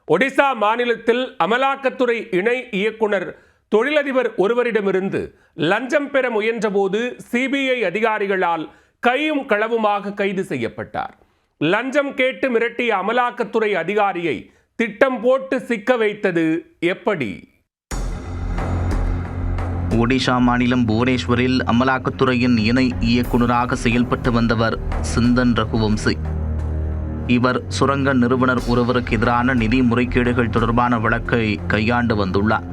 ஒடிசா மாநிலத்தில் அமலாக்கத்துறை இணை இயக்குனர் தொழிலதிபர் ஒருவரிடமிருந்து லஞ்சம் பெற முயன்றபோது சிபிஐ அதிகாரிகளால் கையும் களவுமாக கைது செய்யப்பட்டார். லஞ்சம் கேட்டு மிரட்டிய அமலாக்கத்துறை அதிகாரியை திட்டம் போட்டு சிக்க வைத்தது எப்படி? ஒடிஷா மாநிலம் புவனேஸ்வரில் அமலாக்கத்துறையின் இணை இயக்குநராக செயல்பட்டு வந்தவர் சிந்தன் ரகுவம்சி. இவர் சுரங்க நிறுவனர் ஒருவருக்கு எதிரான நிதி முறைகேடுகள் தொடர்பான வழக்கை கையாண்டு வந்துள்ளார்.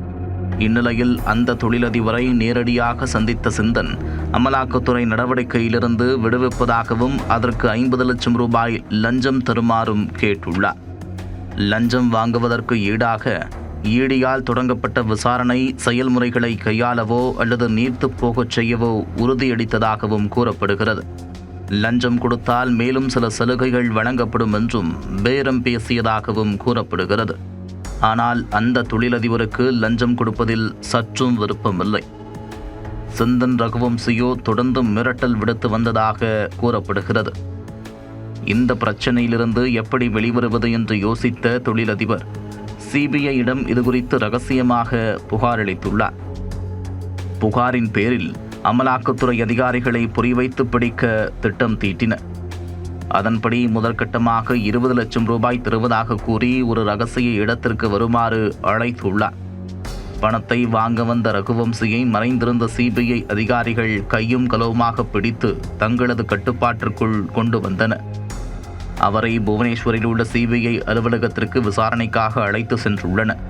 இந்நிலையில் அந்த தொழிலதிபரை நேரடியாக சந்தித்த சிந்தன் அமலாக்கத்துறை நடவடிக்கையிலிருந்து விடுவிப்பதாகவும் அதற்கு 50 லட்சம் ரூபாய் லஞ்சம் தருமாறும் கேட்டுள்ளார். லஞ்சம் வாங்குவதற்கு ஈடாக ஈடியால் தொடங்கப்பட்ட விசாரணை செயல்முறைகளை கையாளவோ அல்லது நீர்த்து போகச் செய்யவோ உறுதியளித்ததாகவும் கூறப்படுகிறது. லஞ்சம் கொடுத்தால் மேலும் சில சலுகைகள் வழங்கப்படும் என்றும் பேரம் பேசியதாகவும் கூறப்படுகிறது. ஆனால் அந்த தொழிலதிபருக்கு லஞ்சம் கொடுப்பதில் சற்றும் விருப்பமில்லை. சிந்தன் ரகுவம்சியோ தொடர்ந்து மிரட்டல் விடுத்து வந்ததாக கூறப்படுகிறது. இந்த பிரச்சனையிலிருந்து எப்படி வெளிவருவது என்று யோசித்த தொழிலதிபர் சிபிஐயிடம் இதுகுறித்து ரகசியமாக புகார் அளித்துள்ளார். புகாரின் பேரில் அமலாக்கத்துறை அதிகாரிகளை குறிவைத்து பிடிக்க திட்டம் தீட்டினர். அதன்படி முதற்கட்டமாக 20 லட்சம் ரூபாய் தருவதாக கூறி ஒரு ரகசிய இடத்திற்கு வருமாறு அழைத்துள்ளார். பணத்தை வாங்க வந்த ரகுவம்சியை மறைந்திருந்த சிபிஐ அதிகாரிகள் கையும் களவுமாக பிடித்து தங்களது கட்டுப்பாட்டிற்குள் கொண்டு வந்தனர். அவரை புவனேஸ்வரில் உள்ள சிபிஐ அலுவலகத்திற்கு விசாரணைக்காக அழைத்து சென்றுள்ளனர்.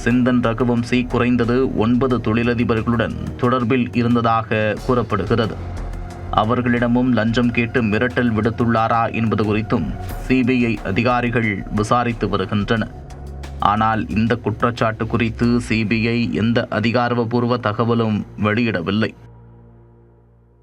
சிந்தன் ரகுவம்சி குறைந்தது 9 தொழிலதிபர்களுடன் தொடர்பில் இருந்ததாக கூறப்படுகிறது. அவர்களிடமும் லஞ்சம் கேட்டு மிரட்டல் விடுத்துள்ளாரா என்பது குறித்தும் சிபிஐ அதிகாரிகள் விசாரித்து வருகின்றனர். ஆனால் இந்த குற்றச்சாட்டு குறித்து சிபிஐ எந்த அதிகாரப்பூர்வ தகவலும் வெளியிடவில்லை.